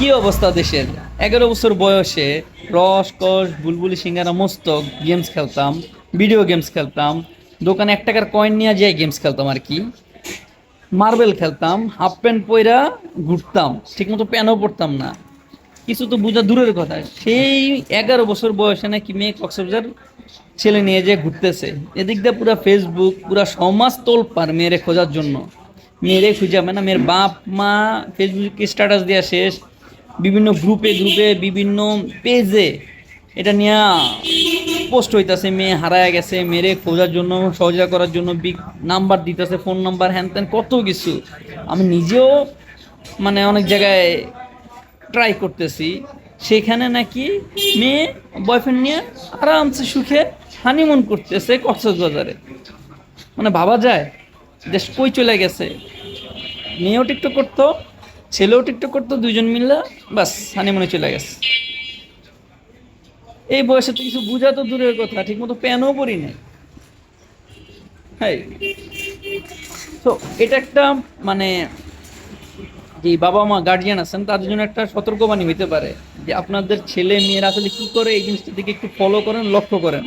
কি অবস্থা দেশের? 11 বছর বয়সে রস কস বুলবুলি সিঙ্গারা মস্তক গেমস খেলতাম, ভিডিও গেমস খেলতাম, দোকানে 1 টাকার কয়েন নিয়ে যেয়ে গেমস খেলতাম আর কি। মার্বেল খেলতাম, হাফ প্যান্ট পইরা ঘুরতাম, ঠিকমতো প্যানও পরতাম না। কিছু তো বোঝা দূরের কথা, সেই 11 বছর বয়সে নাকি মেয়ে কক্সবাজার ছেলে নিয়ে যে ঘুরতেছে। এদিক দিয়ে পুরা ফেসবুক, পুরা সমাজ তোলপাড় মেয়েরে খোঁজার জন্য। মেয়েরে খুঁজে পায় না, মেয়ের বাপ মা ফেসবুকে স্ট্যাটাস দেওয়া শেষ, বিভিন্ন গ্রুপে গ্রুপে বিভিন্ন পেজে এটা নিয়ে পোস্ট হইতাছে, মেয়ে হারায় গেছে, মেয়েরে খোঁজার জন্য সহযোগিতা করার জন্য বিগ নাম্বার দিতেছে, ফোন নাম্বার হ্যান ত্যান কত কিছু। আমি নিজেও মানে অনেক জায়গায় ট্রাই করতেছি। সেখানে নাকি মেয়ে বয়ফ্রেন্ড নিয়ে আরামসে সুখে হানিমুন করতেছে কক্সবাজারে। মানে ভাবা যায় দেশ কই চলে গেছে। মেয়েও টিকটক করতো, ছেলেও টিকটক করতো, দুইজন মিলে বাস হানিমুনে চলে গেছে। এই বয়সে তো কিছু বোঝা তো দূরের কথা, ঠিক মতো প্যানও পরি নাই। হ্যাঁ, তো এটা একটা মানে যে বাবা মা গার্জিয়ান আছেন তাদের জন্য একটা সতর্কবাণী হইতে পারে যে আপনাদের ছেলে মেয়েরা আসলে কি করে এই জিনিসটা দিকে একটু ফলো করেন, লক্ষ্য করেন।